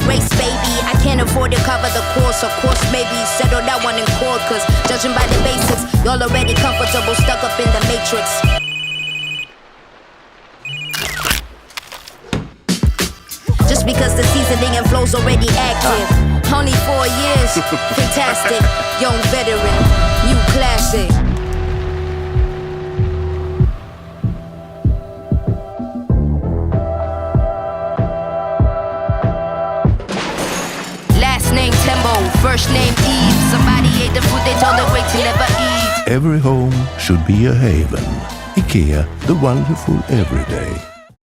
race, baby. I can't afford to cover the course. Of course, maybe settle that one in court. Cause judging by the basics, y'all already comfortable, stuck up in the matrix. Just because the seasoning and flow's already active. Only 4 years, fantastic. Young veteran, new classic. Last name Tembo, first name Eve. Somebody ate the food they told her wait to never eat. Every home should be a haven. Ikea, the wonderful everyday.